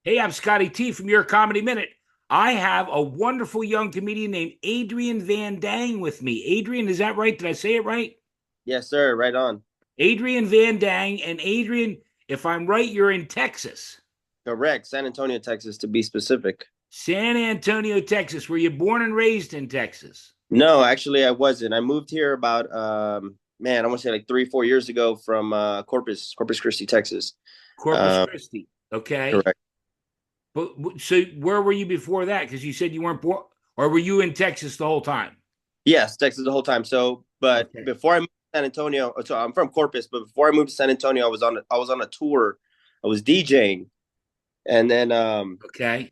Hey, I'm Scotty T from Your Comedy Minute. I have a wonderful young comedian named Adrian Van Dang with me. Adrian, is that right? Did I say it right? Yes, sir. Right on. Adrian Van Dang. And Adrian, if I'm right, you're in Texas, Correct. San Antonio, Texas, to be specific. San Antonio, Texas. Were you born and raised in Texas? No, actually, I wasn't. I moved here about man, I want to say like 3, 4 years ago from Corpus Christi, Texas. Corpus Um, Christi. Okay. Correct. But so where were you before that? Because you said you weren't born, or were you in Texas the whole time? Yes, Texas the whole time. So, but Okay. before I moved to San Antonio, so I'm from Corpus, but before I moved to San Antonio, I was on a tour. I was DJing, and then Okay.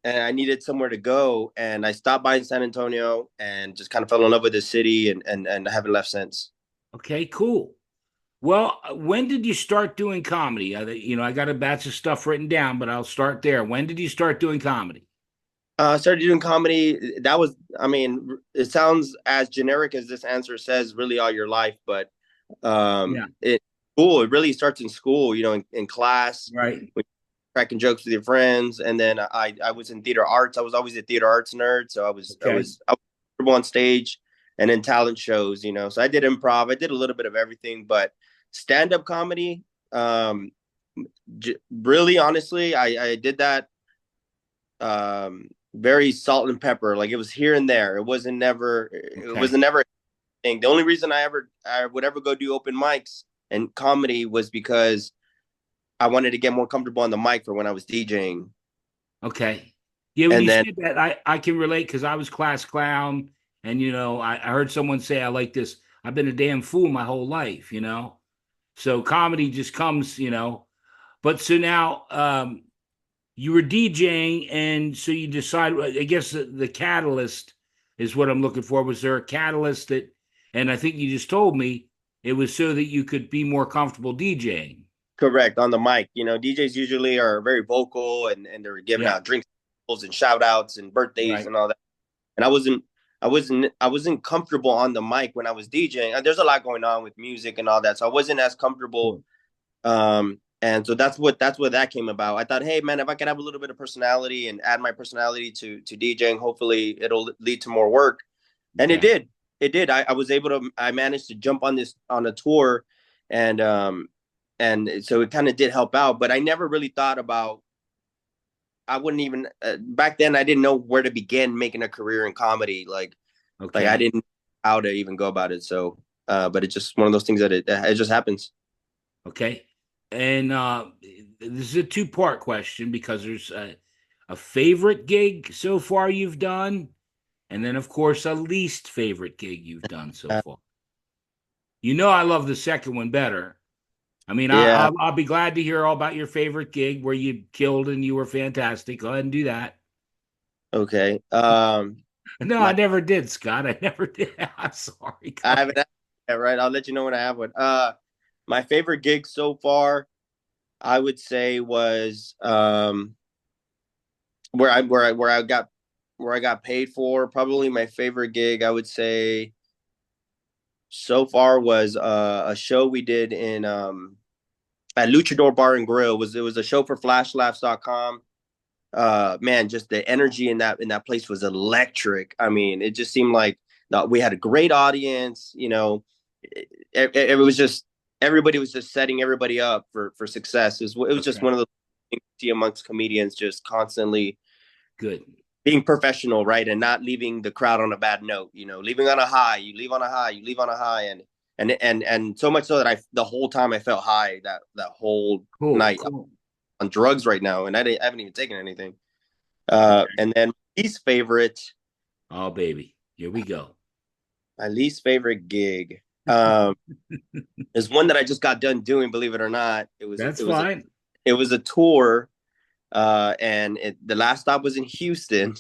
and I needed somewhere to go, and I stopped by in San Antonio and just kind of fell in love with the city, and I haven't left since. Okay. Cool. Well, when did you start doing comedy? I got a batch of stuff written down, but I'll start there. When did you start doing comedy? I started doing comedy. That was, I mean, it sounds as generic as this answer says, really all your life, but Yeah. it school. It really starts in school. In class, Right. when you're cracking jokes with your friends, and then I was in theater arts. I was always a theater arts nerd, so I was I Okay. was I was comfortable on stage, and then talent shows. So I did improv. I did a little bit of everything, but stand up comedy. Um, Really, honestly, I did that very salt and pepper. Like it was here and there. It Okay. wasn't never a thing. The only reason I would ever go do open mics and comedy was because I wanted to get more comfortable on the mic for when I was DJing. Okay. Yeah, when And you then said that, I can relate because I was class clown, and I heard someone say I like this. I've been a damn fool my whole life. So comedy just comes. But so now you were DJing, and so you decided. I guess the catalyst is what I'm looking for. Was there a catalyst that? And I think you just told me it was so that you could be more comfortable DJing. correct on the mic, DJs usually are very vocal and they're giving Yeah. out drinks and shout outs and birthdays Right. and all that. And I wasn't comfortable on the mic when I was DJing. And there's a lot going on with music and all that. So I wasn't as comfortable. Cool. And so that's what that came about. I thought, hey man, if I could have a little bit of personality and add my personality to DJing, hopefully it'll lead to more work. And it Okay. did. It did. I managed to jump on a tour, and so it kind of did help out. But I never really thought about. I wouldn't even back then. I didn't know where to begin making a career in comedy. Like I Okay. didn't know how to even go about it. So, but it's just one of those things that it just happens. Okay. And this is a two-part question because there's a favorite gig so far you've done, and then, of course, a least favorite gig you've done so far. I love the second one better. I mean, Yeah. I'll be glad to hear all about your favorite gig where you killed and you were fantastic. Go ahead and do that. Okay. No, I My never did, Scott. I never did. I'm sorry. I Go haven't had it, right. I'll let you know when I have one. My favorite gig so far, I would say, was where I got paid for. Probably my favorite gig, I would say, so far was a show we did in at Luchador Bar and Grill. It was a show for FlashLaughs.com. Man, just the energy in that place was electric. I mean, it just seemed like we had a great audience. It was just everybody was just setting everybody up for success. It was just Okay. one of the things you see amongst comedians, just constantly Good. being professional, right, and not leaving the crowd on a bad note. Leaving on a high. You leave on a high. You leave on a high, and so much so that the whole time I felt high that whole Cool. night. I'm Cool. on drugs right now, and I haven't even taken anything. Okay. And then Oh, baby. Here we go. my least favorite gig, um, is one that I just got done doing. Believe it or not, it was That's it was a fine. it was a tour, and the last stop was in Houston,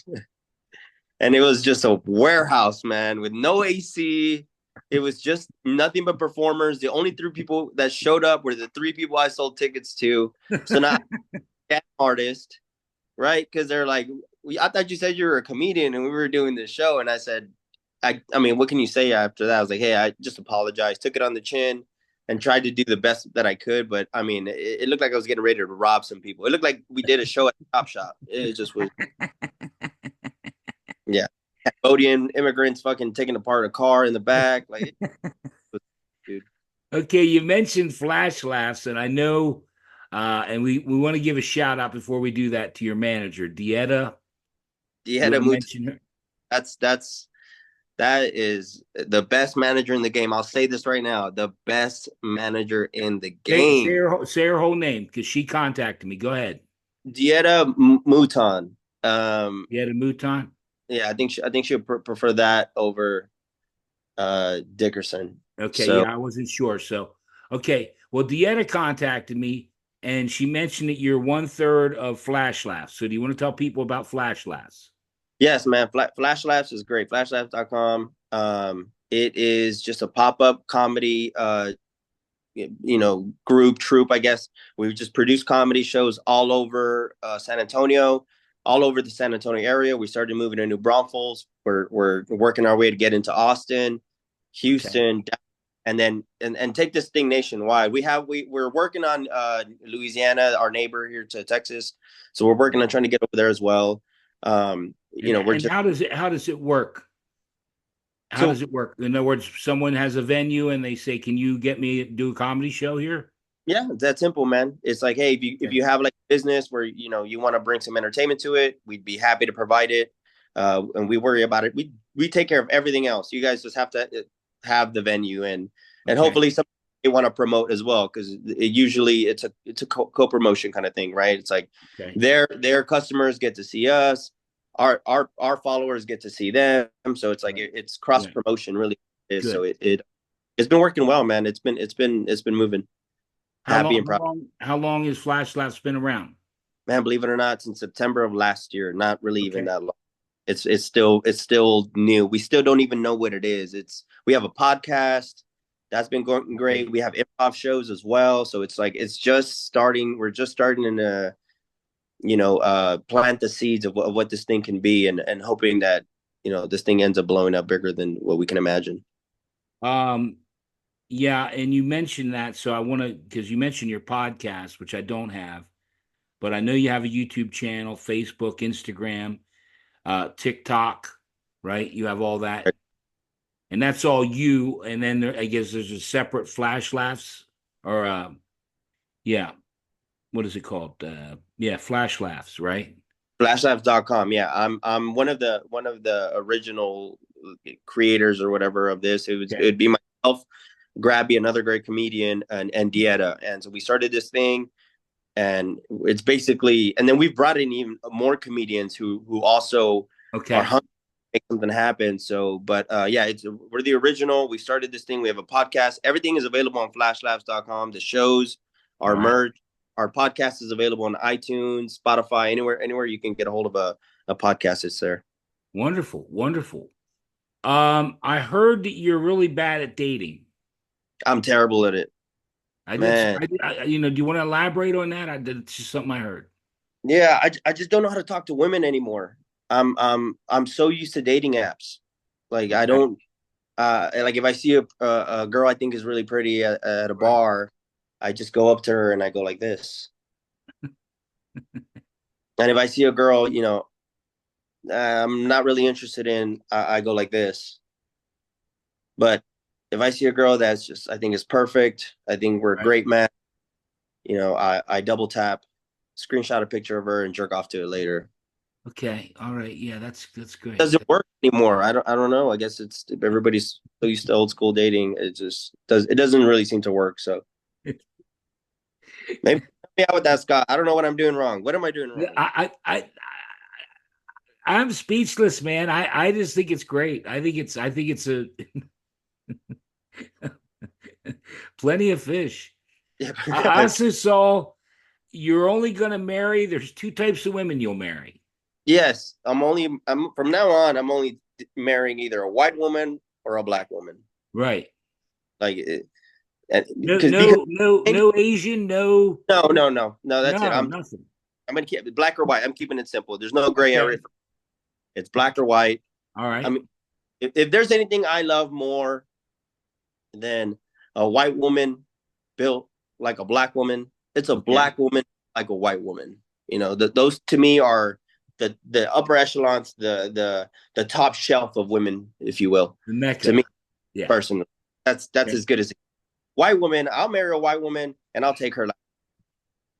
and it was just a warehouse, man, with no AC. It was just nothing but performers. The only three people that showed up were the three people I sold tickets to. So now that artist, right? Because they're like, I thought you said you were a comedian and we were doing this show. And I said, I mean, what can you say after that? I was like, hey, I just apologized, took it on the chin. and tried to do the best that I could. But I mean, it looked like I was getting ready to rob some people. It looked like we did a show at the Top Shop. It just was, yeah. Cambodian immigrants fucking taking apart a car in the back. Like, it was, dude. Okay, you mentioned flash laughs, and I know, and we want to give a shout out before we do that to your manager, Dieta. You want Dieta to Mut. mention her? That is the best manager in the game. I'll say this right now: the best manager in the game. Say her whole name because she contacted me. Go ahead. Dieta Muton. Dieta Mouton. Yeah, I think she would prefer that over Dickerson. Okay, So yeah, I wasn't sure. So, okay, well, Dieta contacted me, and she mentioned that you're one third of Flash Laughs. So, do you want to tell people about Flash Laughs? yes, man, Flash Labs is great. Flashlabs.com. It is just a pop-up comedy group troupe, I guess. We've just produced comedy shows all over San Antonio, all over the San Antonio area. We started moving to New Braunfels. We're working our way to get into Austin, Okay. Houston, and then and take this thing nationwide. We're working on Louisiana, our neighbor here to Texas. So we're working on trying to get over there as well. We're And just how does it work? How so does it work? In other words, someone has a venue and they say, "Can you get me to do a comedy show here?" yeah, it's that simple, man. It's like, hey, if Okay. you have like a business where you want to bring some entertainment to it, we'd be happy to provide it. And we worry about it. We take care of everything else. You guys just have to have the venue and Okay. hopefully some they want to promote as well because usually it's a co-promotion kind of thing, right? It's like Okay. their customers get to see us, our followers get to see them. So it's like Right. it's cross Yeah. promotion really is. So Good. it's been working well, man. It's been moving. How Happy long? and How proud. long? How long has Flash Labs been around? Man, believe it or not, since September of last year, not really even Okay. that long. It's still new. We still don't even know what it is. We have a podcast that's been going great. Okay. We have improv shows as well. So it's like it's just starting. We're just starting to plant the seeds of what this thing can be, and hoping that this thing ends up blowing up bigger than what we can imagine. Um. Yeah, and you mentioned that, so I want to because you mentioned your podcast, which I don't have, but I know you have a YouTube channel, Facebook, Instagram, TikTok, right? You have all that, and that's all you. And then I guess there's a separate Flash Laughs, or yeah, what is it called? Yeah, Flash Laughs, right? Flashlabs.com. Yeah, I'm one of the original creators or whatever of this. Okay. It'd be myself, Grabby, another great comedian, and Dieta. And so we started this thing, and it's basically, and then we've brought in even more comedians who also are Okay. hungry to make something happen. So, but yeah, we're the original. We started this thing. We have a podcast. Everything is available on flashlabs.com. The shows, All our right. merch, our podcast is available on iTunes, Spotify, anywhere you can get a hold of a podcast. It's there. Wonderful. Wonderful. I heard that you're really bad at dating. I'm terrible at it, I did. man. Do you want to elaborate on that? It's just something I heard. Yeah, I just don't know how to talk to women anymore. I'm so used to dating apps. Like I Okay. don't like if I see a girl I think is really pretty at a Right. bar, I just go up to her and I go like this. And if I see a girl, I'm not really interested in, I go like this. But if I see a girl that's just I think is perfect, I think we're a Right. great match. I double tap, screenshot a picture of her, and jerk off to it later. Okay. All right. Yeah, that's great. Doesn't work anymore. I don't know. I guess it's everybody's so used to old school dating. It doesn't really seem to work. So maybe help me out with that, Scott. I don't know what I'm doing wrong. What am I doing wrong? I'm speechless, man. I just think it's great. I think it's a plenty of fish. Yeah. I also saw you're only going to marry. There's two types of women you'll marry. Yes, I'm from now on. I'm only marrying either a white woman or a black woman. Right. Like, No, because no, no, no Asian, no, no. That's it. no, I'm nothing. I'm gonna keep it black or white. I'm keeping it simple. There's no gray area. Okay. It's black or white. All I right. mean, if there's anything I love more than a white woman, built like a black woman. It's a Okay. black woman like a white woman. Those to me are the upper echelons, the top shelf of women, if you will. The To me Mecca. Yeah. personally, that's Okay. as good as it. White woman. I'll marry a white woman and I'll take her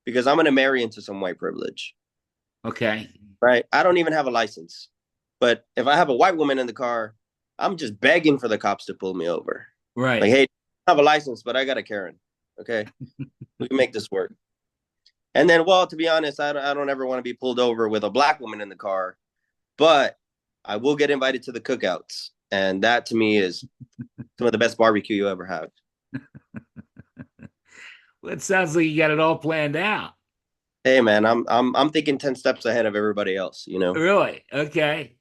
because I'm gonna marry into some white privilege, Okay. right? I don't even have a license, but if I have a white woman in the car, I'm just begging for the cops to pull me over. Like, Right. hey, I have a license, but I got a Karen. Okay, we can make this work. And then, well, to be honest, I don't ever want to be pulled over with a black woman in the car, but I will get invited to the cookouts, and that to me is some of the best barbecue you ever have. Well, it sounds like you got it all planned out. Hey, man, I'm thinking 10 steps ahead of everybody else. Really? Okay.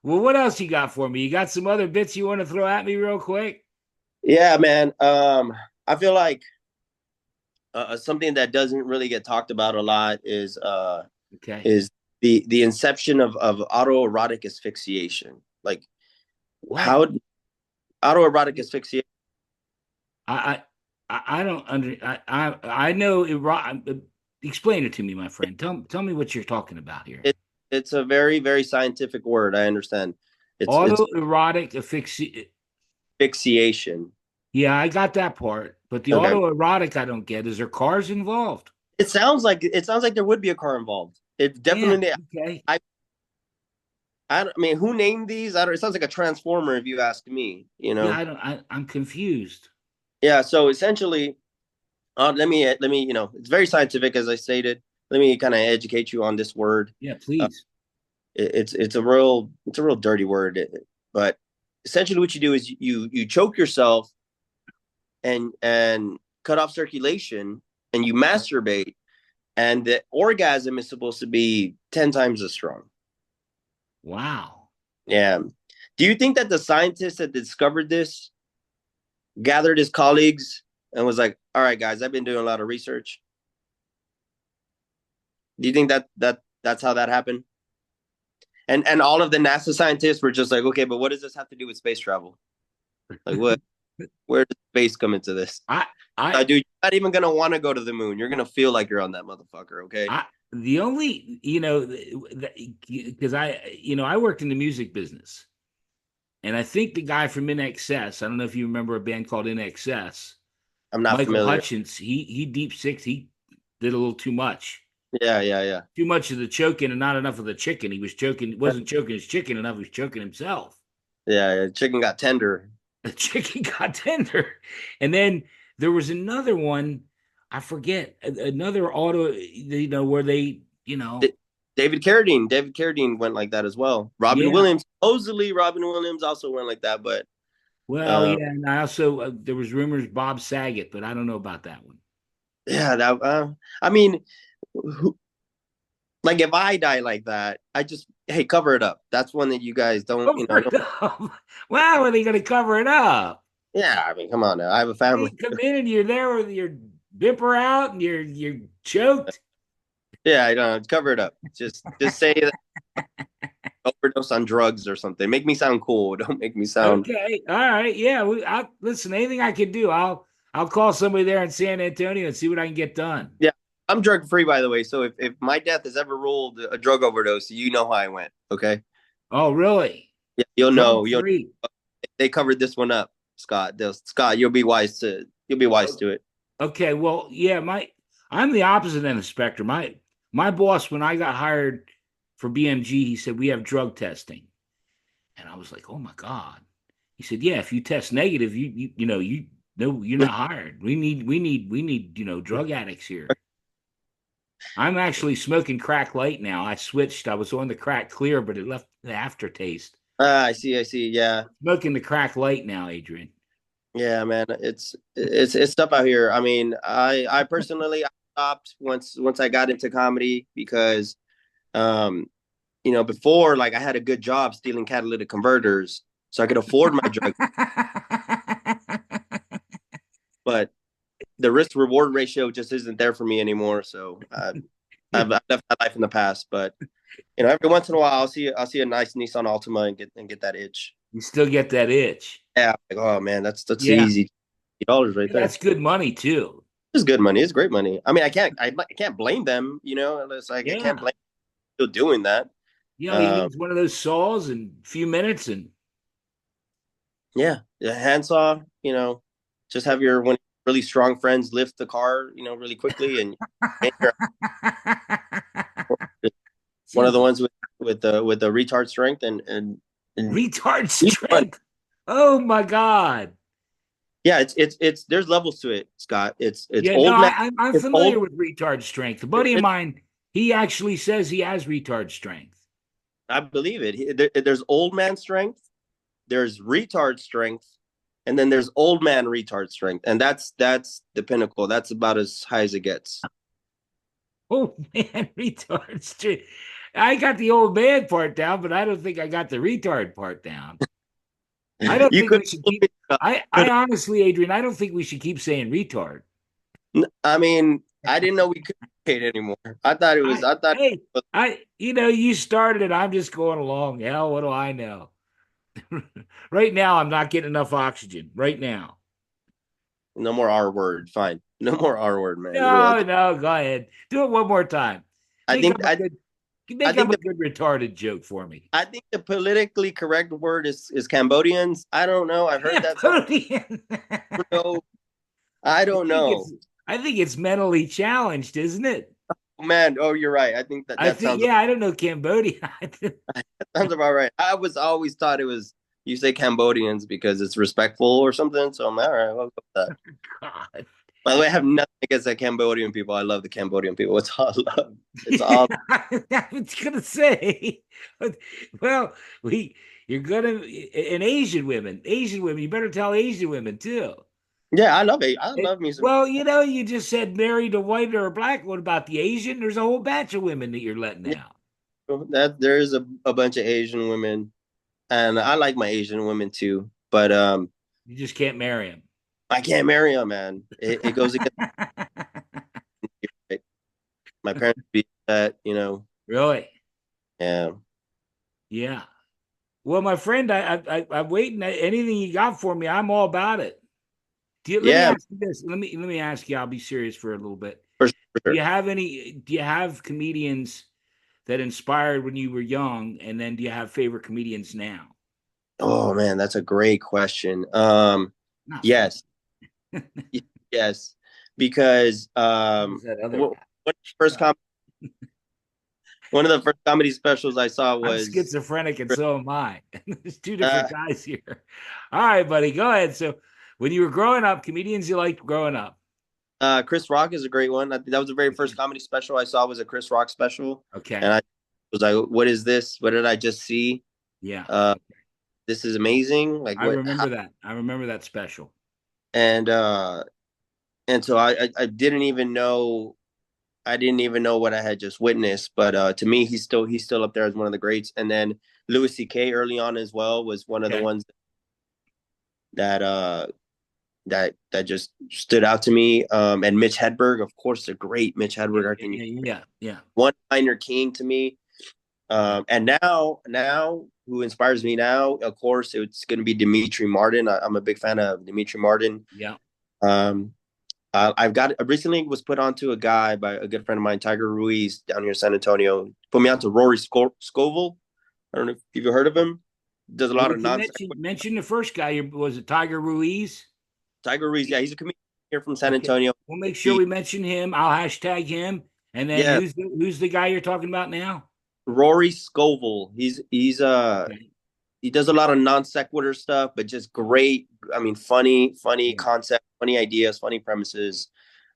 Well, what else you got for me? You got some other bits you want to throw at me real quick? Yeah, man. I feel like something that doesn't really get talked about a lot Okay. is the inception of autoerotic asphyxiation. Like What? how autoerotic asphyxiation. I I don't under I know explain it to me, my friend. Tell me what you're talking about here. It's a very very scientific word. I understand. It's Autoerotic asphyxia. asphyxiation. Yeah, I got that part, but the Okay. autoerotic I don't get. Is there cars involved? It sounds like there would be a car involved. It Yeah. definitely. Okay. I mean, who named these? I don't. It sounds like a transformer, if you ask me. Yeah, I don't. I'm confused. Yeah. So essentially, let me. It's very scientific, as I stated. Let me kind of educate you on this word. Yeah, Uh, please. it's a real dirty word, but essentially, what you do is you choke yourself and cut off circulation, and you masturbate, and the orgasm is supposed to be 10 times as strong. Wow. Yeah. Do you think that the scientist that discovered this gathered his colleagues and was like, "All right, guys, I've been doing a lot of research. Do you think that's how that happened?" And all of the NASA scientists were just like, "Okay, but what does this have to do with space travel? Like, what? Where does space come into this?" I I Dude, you're not even gonna want to go to the moon. You're gonna feel like you're on that motherfucker. Okay. I the only because I worked in the music business, and I think the guy from In Excess. I don't know if you remember a band called In Excess. I'm not Michael familiar. Hutchins. He deep six. He did a little too much. Yeah, yeah, yeah. Too much of the choking and not enough of the chicken. He was choking. Wasn't choking his chicken enough. He was choking himself. Yeah, yeah. Chicken got tender. The chicken got tender. And then there was another one, I forget, another auto, where they, David Carradine. David Carradine went like that as well. Robin yeah. Williams. Supposedly, Robin Williams also went like that, but Well, um, yeah. And I also, there was rumors Bob Saget, but I don't know about that one. yeah, that. I mean, who, like if I die like that, I just hey cover it up. That's one that you guys don't. Cover it Don't, up. Well, are they going to cover it up? yeah, I mean, come on now. I have a They family. come in and you're there with your bipper out and you're choked. Yeah, I don't cover it up. Just say that overdose on drugs or something. Make me sound cool. Don't make me sound. Okay. All right. Yeah. Listen, anything I can do, I'll call somebody there in San Antonio and see what I can get done. Yeah, I'm drug free, by the way. So if my death is ever ruled a drug overdose, you know how I went. Okay. Oh, really? Yeah, you'll Drug know. free. They covered this one up, Scott. Scott, you'll be wise to it. Okay, well, yeah, I'm the opposite end of the spectrum. My boss, when I got hired for BMG, he said we have drug testing, and I was like, oh my god. He said, yeah, if you test negative, you no, you're not hired. We need drug addicts here. I'm actually smoking crack light now. I switched. I was on the crack clear, but it left the aftertaste. I see. I see. Yeah, Smoking the crack light now, Adrian. yeah, man. It's stuff out here. I mean, I personally I stopped once I got into comedy because um before like I had a good job stealing catalytic converters, so I could afford my drug, but the risk reward ratio just isn't there for me anymore. So I've left my life in the past, but every once in a while I'll see a nice Nissan Altima and get that itch. You still get that itch. Yeah, like, oh man, that's Yeah. easy $80 right Yeah, there. that's good money too. It's good money. It's great money. I mean, I can't blame them. You know, it's like I can't Yeah. blame them still doing that. You know, he Um, needs one of those saws in a few minutes and yeah, the handsaw. You know, just have your one really strong friends lift the car. You know, really quickly, and you're one of the Jesus, ones with the retard strength and retard each one. strength. Oh my God. Yeah, it's there's levels to it, Scott. It's Yeah, no, old man. I'm It's familiar old. with retard strength. A buddy of mine, he actually says he has retard strength. I believe it. There's old man strength, there's retard strength, and then there's old man retard strength, and that's the pinnacle. That's about as high as it gets. Oh man, retard strength. I got the old man part down, but I don't think I got the retard part down. I don't You think could, we should keep. I honestly, Adrian, I don't think we should keep saying retard. I mean, I didn't know we could communicate anymore. I thought it was. I I thought hey, it was, you started it. I'm just going along. Hell, what do I know? Right now, I'm not getting enough oxygen. Right now. no more R word. Fine, no more R word, man. No, no, go ahead. Do it one more time. I Make think up a I good I make up think a the good retarded joke for me. I think the politically correct word is Cambodians. I don't know. I've heard that somewhere. Cambodian. No, I I don't think know. it's I think it's mentally challenged, isn't it? Man, oh, you're right. I think that I that think, sounds yeah, I don't know Cambodia. that sounds about right. I was always thought it was you say Cambodians because it's respectful or something. So I'm all right. I'll go with that. God. By the way, I have nothing against the Cambodian people. I love the Cambodian people. It's all love. It's Yeah, all I was gonna say. Well, we you're gonna and Asian women, you better tell Asian women too. yeah. I love it. I love me some. Well, you just said married a white or a black. What about the Asian? There's a whole batch of women that you're letting Yeah, out. that there is a bunch of Asian women, and I like my Asian women too. But You just can't marry them. I can't marry them, man. It goes against my parents be that, you know. Really? Yeah. Yeah. Well, my friend, I'm waiting. Anything you got for me, I'm all about it. Let me Yeah, ask you this. Let me ask you. I'll be serious for a little bit. for sure. For Do sure. you have any? Do you have comedians that inspired when you were young, and then do you have favorite comedians now? Oh man, that's a great question. Not favorite. Yes, yes, because Who's that other one guy? of the first God, one of the first comedy specials I saw I'm was schizophrenic, and so am I. There's two uh, different guys here. All right, buddy, go ahead. So, when you were growing up, comedians you liked growing up? Chris Rock is a great one. I think that was the very first comedy special I saw was a Chris Rock special, and Okay. I was like, "What is this? What did I just see? Yeah. Uh, this is amazing! Like I what? How? remember that. I remember that special. And so I didn't even know what I had just witnessed. But to me, he's still up there as one of the greats. And then Louis C.K. early on as well was one of the Okay. ones that just stood out to me. And Mitch Hedberg, of course, the great Mitch Yeah, Hedberg. I think yeah, yeah, yeah. one liner king to me. Yeah. And now who inspires me now, of course, it's going to be Dimitri Martin. I'm a big fan of Dimitri Martin. Yeah. Um, I recently was put onto a guy by a good friend of mine, Tiger Ruiz, down here in San Antonio. Put me onto Rory Scovel. I don't know if you've heard of him. Does a What lot of did you nonsense. mention the first guy? Was it Tiger Ruiz? Tiger Ruiz, yeah, he's a comedian here from San Okay. Antonio. We'll make sure He, we mention him. I'll hashtag him. And then yeah, who's the guy you're talking about now? Rory Scovel. Okay. He does a lot of non sequitur stuff, but just great. I mean, funny Yeah. concept, funny ideas, funny premises.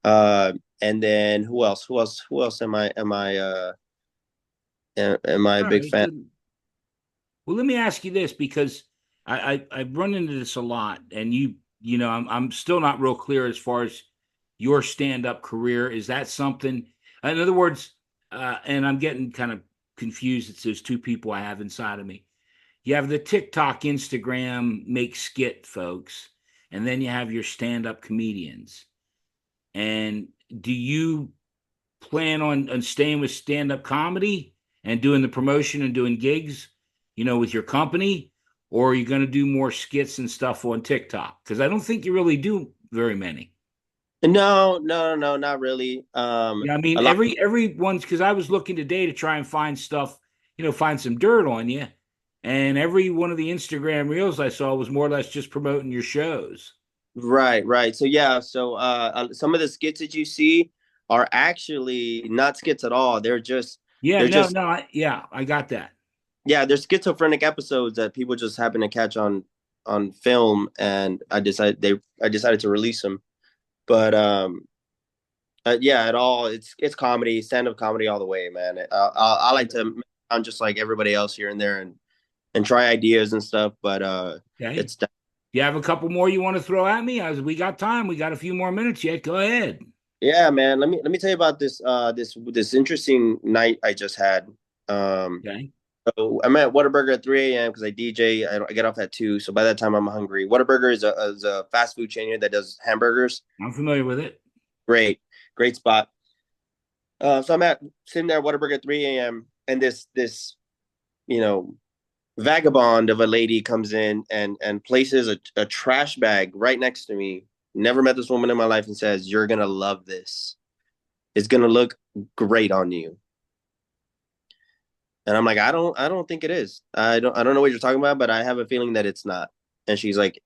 Uh, and then who else? Who else am I a All big right. fan? Good. Well, let me ask you this because I've run into this a lot, and I'm still not real clear as far as your stand up career. Is that something? In other words, and I'm getting kind of confused. It's those two people I have inside of me. You have the TikTok, Instagram, make skit folks, and then you have your stand up comedians. And do you plan on staying with stand up comedy and doing the promotion and doing gigs, with your company? Or are you going to do more skits and stuff on TikTok? Because I don't think you really do very many. No, not really. Yeah, I mean A lot. everyone's because I was looking today to try and find stuff, find some dirt on you, and every one of the Instagram reels I saw was more or less just promoting your shows. Right, right. So yeah, so some of the skits that you see are actually not skits at all. Yeah, they're no, just no, yeah, I got that. yeah, they're schizophrenic episodes that people just happen to catch on film, and I decided to release them. But yeah, at all it's comedy, stand up comedy all the way, man. I like to I'm just like everybody else here and there and try ideas and stuff, but Okay. it's You have a couple more you want to throw at me? As we got time, we got a few more minutes yet. Go ahead. yeah, man. Let me tell you about this interesting night I just had. Um, Okay. so I'm at Whataburger at 3 a.m. because I DJ. I get off at 2, so by that time I'm hungry. Whataburger is a fast food chain here that does hamburgers. I'm familiar with it. Great, great spot. So I'm at sitting there at Whataburger at 3 a.m. and this you know vagabond of a lady comes in and places a trash bag right next to me. Never met this woman in my life and says, "You're gonna love this. It's gonna look great on you." And I'm like, I don't think it is. I don't know what you're talking about, but I have a feeling that it's not. And she's like,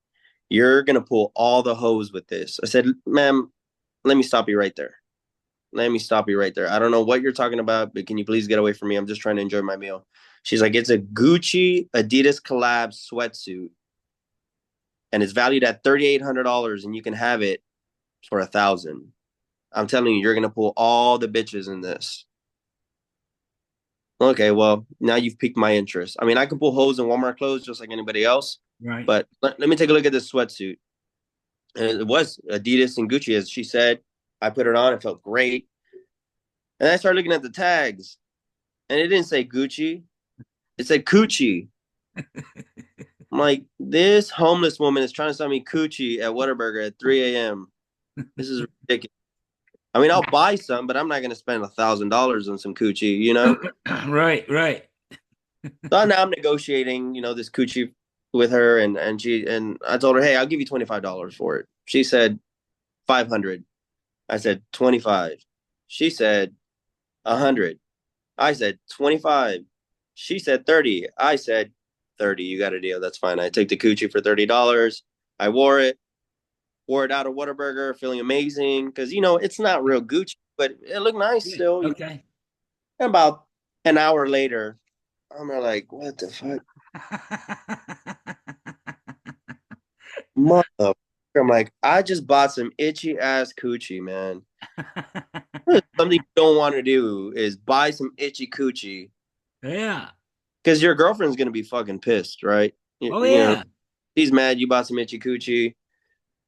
"You're gonna pull all the hose with this." I said, "Ma'am, let me stop you right there. Let me stop you right there. I don't know what you're talking about, but can you please get away from me? I'm just trying to enjoy my meal." She's like, "It's a Gucci Adidas collab sweatsuit, and it's valued at $3,800, and you can have it for 1,000. I'm telling you, you're gonna pull all the bitches in this." Okay, well, now you've piqued my interest. I mean, I can pull hose in Walmart clothes just like anybody else, Right. but let me take a look at this sweatsuit. And it was Adidas and Gucci, as she said. I put it on, it felt great. And I started looking at the tags, and it didn't say Gucci, it said Coochie. I'm like, this homeless woman is trying to sell me Coochie at Whataburger at 3 a.m. This is ridiculous. I mean, I'll buy some, but I'm not going to spend $1,000 on some Coochie, you know? Right, right. So now I'm negotiating, this coochie with her, and I told her, hey, I'll give you $25 for it. She said 500. I said 25. She said 100. I said 25. She said 30. I said 30. You got a deal. That's fine. I took the coochie for $30. I wore it out of Whataburger, feeling amazing because it's not real Gucci, but it looked nice Yeah. still. Okay. And about an hour later, I'm like, what the fuck? Mother. I'm like, I just bought some itchy ass coochie, man. Something you don't want to do is buy some itchy coochie Yeah. because your girlfriend's gonna be fucking pissed, right? You, Oh you know, yeah. she's mad you bought some itchy coochie,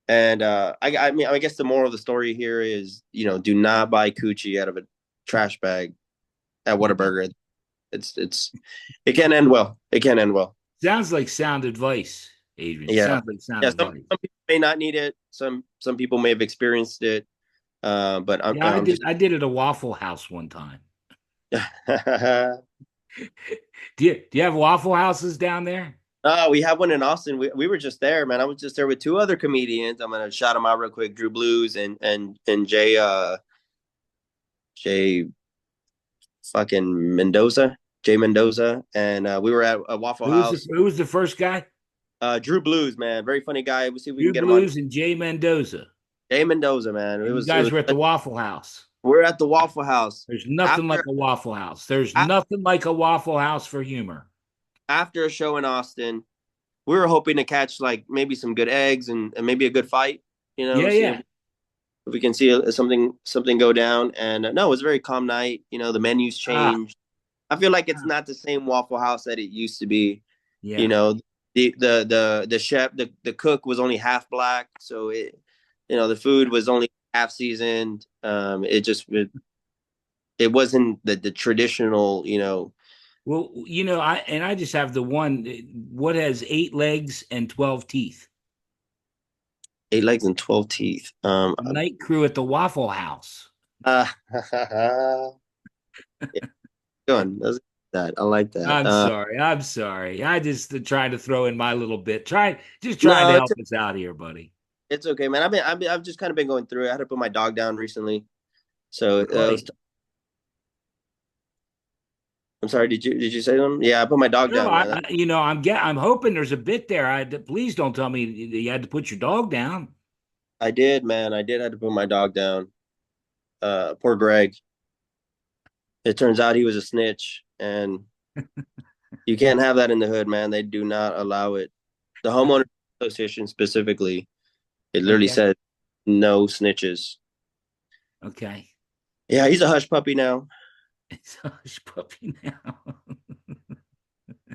and I mean, I guess the moral of the story here is, do not buy coochie out of a trash bag at Whataburger. It can end well. It can end well. Sounds like sound advice, Adrian. Yeah, Sounds like sound yeah. Some advice. some people may not need it. Some people may have experienced it. But I'm Yeah, I I'm did. just I did at a Waffle House one time. Do you have Waffle Houses down there? we have one in Austin. We were just there, man. I was just there with two other comedians. I'm gonna shout them out real quick: Drew Blues and Jay fucking Mendoza, Jay Mendoza, and we were at a Waffle Who was the House. Who was the first guy? Drew Blues, man, very funny guy. We'll see if we can Drew get him on. Blues and Jay Mendoza, Jay Mendoza, man. It and you was it guys was. were at the Waffle House. We're at the Waffle House There's nothing like after a Waffle House. There's a- nothing like a Waffle House for humor. after a show in Austin. We were hoping to catch like maybe some good eggs and maybe a good fight. Yeah, See if yeah. we can see something go down. And no, it was a very calm night. The menus Ah, changed. I feel like it's not the same Waffle House that it used to be. You yeah. know, the chef, the cook was only half black, so the food was only half seasoned. It wasn't the traditional. Well, I just have the one. What has 8 legs and 12 teeth? 8 legs and 12 teeth. The night crew at the Waffle House. Uh, yeah, good. That. I like that. I'm sorry. I'm sorry. I just tried to throw in my little bit. Just trying to No, help us out here, buddy. It's okay, man. I've just kind of been going through it. I had to put my dog down recently, so it was. Really? I'm sorry. Did you say something? Yeah, I put my dog No, down, man. I'm hoping there's a bit there. Please don't tell me that you had to put your dog down. I did, man. I did have to put my dog down. Poor Greg. It turns out he was a snitch, and you can't have that in the hood, man. They do not allow it. The homeowner association specifically, it literally Okay. said no snitches. Okay. Yeah, he's a hush puppy now. It's a hush puppy now.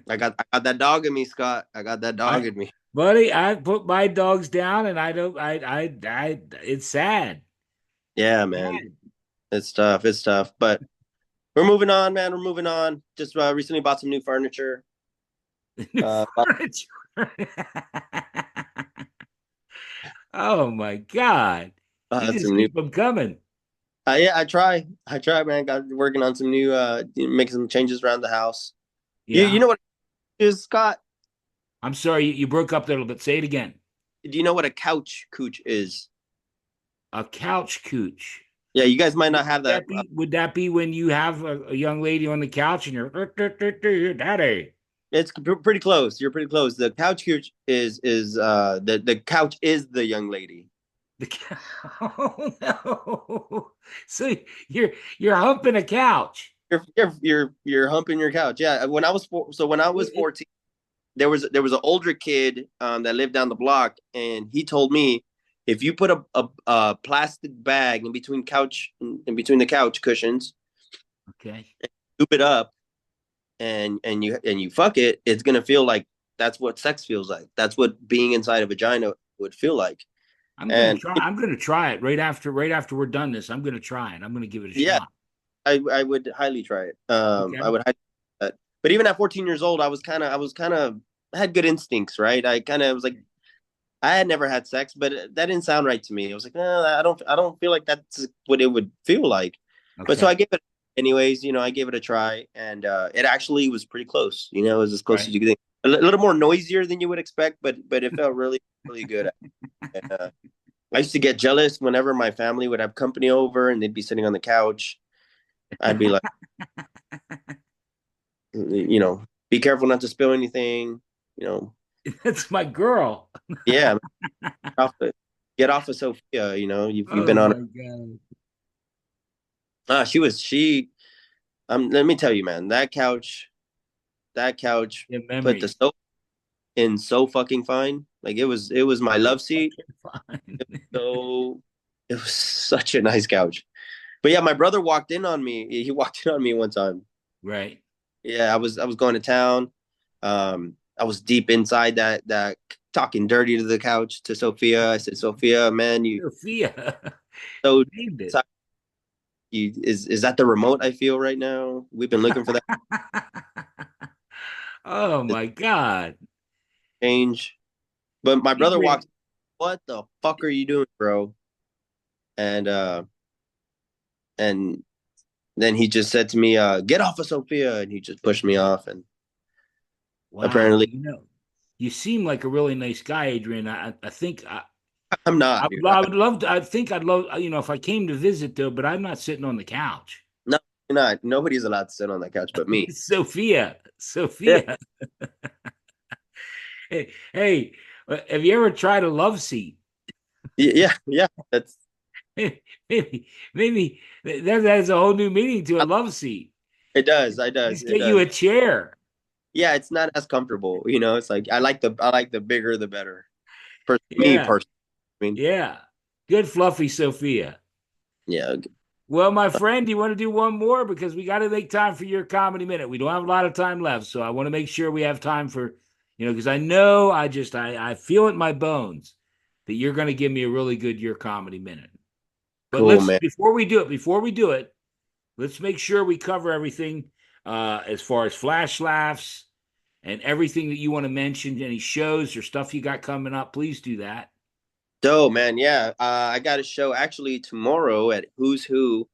I got that dog in me, Scott. I got that dog I, in me. buddy, I put my dogs down, and I don't. It's sad. Yeah, man. Sad. It's tough. It's tough. But we're moving on, man. We're moving on. Just recently bought some new furniture. New Bought, furniture. Oh my God! You just some new. keep them coming. Yeah, I try, man. Got working on some new, making some changes around the house. You Yeah. know what it is, Scott? I'm sorry, you broke up a little bit. Say it again. Do you know what a couch cooch is? A couch cooch. Yeah, you guys might Would not have that. that be when you have a young lady on the couch and you're daddy? It's pretty close. You're pretty close. The couch cooch is the couch is the young lady. Oh no. So you're humping a couch. You're humping your couch. Yeah, when I was 14, there was an older kid that lived down the block, and he told me if you put a plastic bag in between the couch cushions, Okay. scoop it up, and you fuck it, it's gonna feel like that's what sex feels like. That's what being inside a vagina would feel like. And I'm gonna try it right after we're done this. I'm gonna try it. I'm gonna give it a yeah, shot. I would highly try it. I Okay. would highly that. But even at 14 years old, I had good instincts, right? I kind of was like I had never had sex, but that didn't sound right to me. I was like, I don't feel like that's what it would feel like. But so I Okay. gave it, anyways. I gave it a try, and it actually was pretty close. It was as close as Right. you could think. A little more noisier than you would expect, but it felt really really good. And, I used to get jealous whenever my family would have company over, and they'd be sitting on the couch. I'd be like, be careful not to spill anything. You know, That's my girl. yeah, get off of Sophia. You've Oh been on her. my God. She. Let me tell you, man, that couch Yeah, put the memories. soap in so fucking fine. Like it was my love seat. Fine. So it was such a nice couch. But yeah, my brother walked in on me. He walked in on me one time. Right. Yeah, I was going to town. I was deep inside that talking dirty to the couch to Sophia. I said, Sophia, man, you Sophia. so You named it. inside. Is that the remote I feel right now? We've been looking for that Oh to my God. change. But my brother Adrian, walks, what the fuck are you doing, bro? And and then he just said to me, get off of Sophia, and he just pushed me off. And wow. apparently, You seem like a really nice guy, Adrian. I think I'm I, not, dude. I would love to. I think I'd love, if I came to visit though, but I'm not sitting on the couch. No, you're not. Nobody's allowed to sit on that couch but me. Sophia, Yeah, Sophia. Hey, have you ever tried a love seat? yeah, yeah. Maybe that's a whole new meaning to a love seat. It does. It does. Just It get you a does. chair. Yeah, it's not as comfortable. It's like I like the bigger the better. Me Yeah, personally, I mean, yeah. Good fluffy Sophia. yeah. Well, my friend, do you want to do one more? Because we got to make time for your comedy minute. We don't have a lot of time left, so I want to make sure we have time for, because I know I feel it in my bones that you're going to give me a really good your comedy minute. But Cool, let's man. before we do it, let's make sure we cover everything as far as flash laughs and everything that you want to mention. Any shows or stuff you got coming up, please do that. Dope, man. Yeah, I got a show actually tomorrow at Who's Who,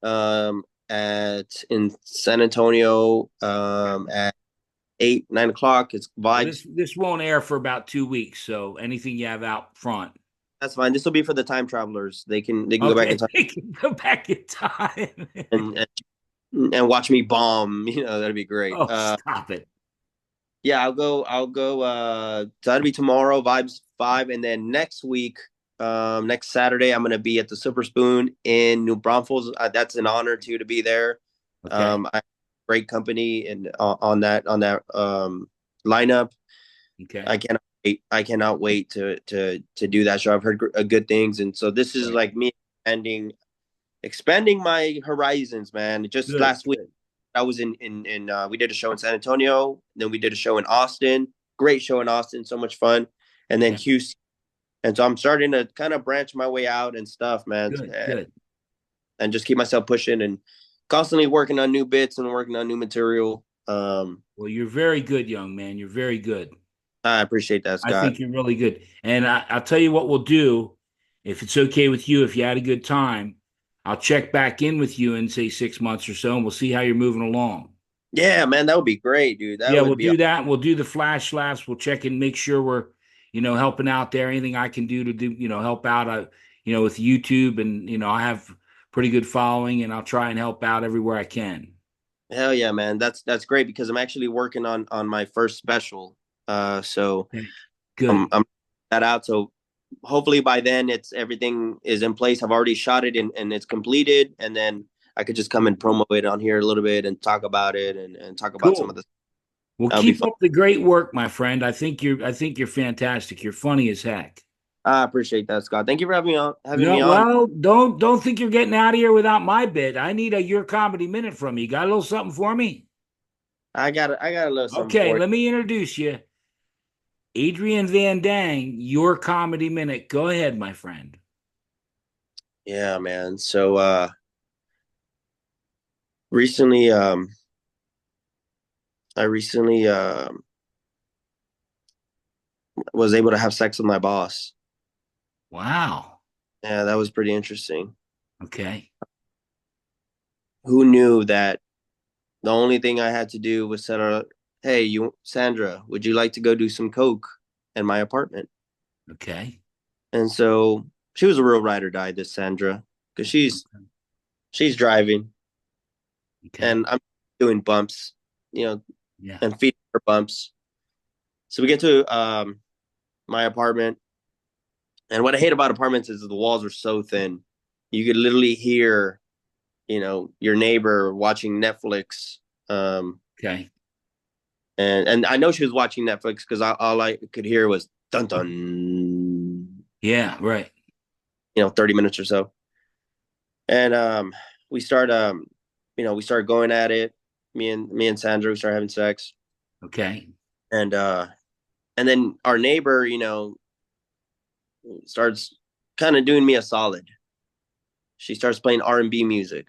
at in San Antonio, at 8, 9 o'clock. It's Well, vibes. this won't air for about 2 weeks, so anything you have out front. That's fine. This will be for the time travelers. They can go back in Okay, time they can go back in time. and and watch me bomb. That'd be great. Oh, stop it. Yeah, I'll go so that'll be tomorrow, Vibes 5, and then next week, next Saturday, I'm gonna be at the Silver Spoon in New Braunfels. That's an honor too to be there. Okay. I great company and on that lineup. Okay. I cannot wait to do that show. I've heard good things, and so this is Right. like me expanding my horizons, man. Just Good. last week Good. I was in we did a show in San Antonio, then we did a show in Austin. Great show in Austin, so much fun. And then Okay. Houston. And so I'm starting to kind of branch my way out and stuff, man. Good. Good. And just keep myself pushing and constantly working on new bits and working on new material. Well, you're very good, young man. You're very good. I appreciate that, I Scott. think you're really good. And I'll tell you what we'll do. If it's okay with you, if you had a good time, I'll check back in with you in, say, 6 months or so, and we'll see how you're moving along. Yeah, man, that would be great, dude. That Yeah, we'll would be do that. We'll do the flash laughs. We'll check and make sure we're, helping out there. Anything I can do to do, help out, with YouTube, and I have pretty good following, and I'll try and help out everywhere I can. hell yeah, man. That's great because I'm actually working on my first special. So Okay. I'm Good. I'm that out. So hopefully by then it's everything is in place. I've already shot it and it's completed, and then I could just come and promo it on here a little bit and talk about it and talk about some of Cool. the. Well, That'll be keep fun. up the great work, my friend. I think you're fantastic. You're funny as heck. I appreciate that, Scott. Thank you for having No, me on. well, don't think you're getting out of here without my bit. I need a your comedy minute from you. Got a little something for me? I got a little something Okay, for you. let me introduce you. Adrian Van Dang, your comedy minute. Go ahead, my friend. Yeah, man. So recently I recently was able to have sex with my boss. Wow. Yeah, that was pretty interesting. Okay. Who knew that the only thing I had to do was set her, hey, you Sandra, would you like to go do some coke in my apartment? Okay. And so she was a real ride or die, this Sandra, because she's driving Okay. and I'm doing bumps, you know, Yeah. and feeding her bumps. So we get to my apartment, and what I hate about apartments is the walls are so thin. You could literally hear, your neighbor watching Netflix. Um, Okay. and I know she was watching Netflix because all I could hear was dun dun, Yeah. Right. 30 minutes or so. And we start we start going at it. Me and Sandra, we start having sex. Okay. And and then our neighbor, starts kind of doing me a solid. She starts playing R&B music.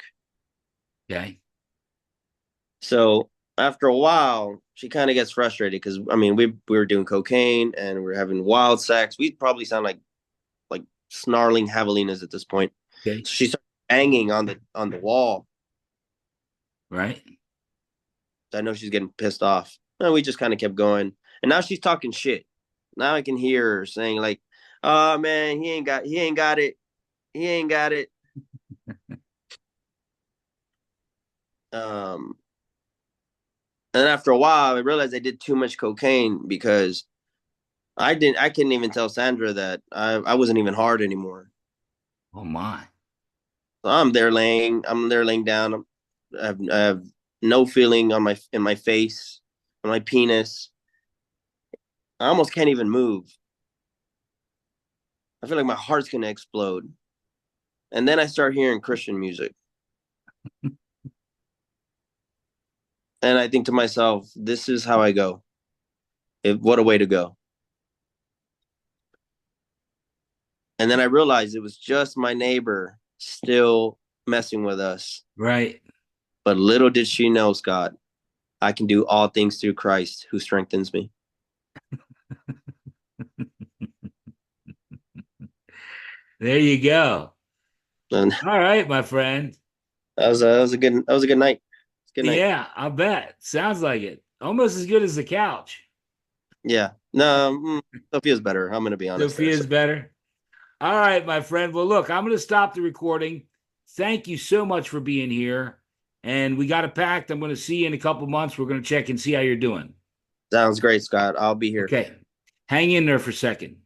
Okay. So after a while, she kind of gets frustrated because I mean we were doing cocaine and we are having wild sex. We probably sound like snarling javelinas at this point. Okay. So she starts banging on the wall. Right. So I know she's getting pissed off. And we just kind of kept going. And now she's talking shit. Now I can hear her saying like, "Oh man, he ain't got it. He ain't got it." Um, and after a while, I realized I did too much cocaine because I couldn't even tell Sandra that I wasn't even hard anymore. Oh my. So I'm there laying down. I have no feeling in my face, on my penis. I almost can't even move. I feel like my heart's gonna explode. And then I start hearing Christian music. And I think to myself, this is how I go. What a way to go. And then I realized it was just my neighbor still messing with us. Right. But little did she know, Scott, I can do all things through Christ who strengthens me. There you go. And All right, my friend. that was a good night. It's a good night. Yeah, I bet. Sounds like it. Almost as good as the couch. Yeah. No, Sophia's better. I'm gonna be honest there. So Sophia's better. All right, my friend. Well, look, I'm going to stop the recording. Thank you so much for being here. And we got it packed. I'm going to see you in a couple months. We're going to check and see how you're doing. Sounds great, Scott. I'll be here. Okay. Hang in there for a second.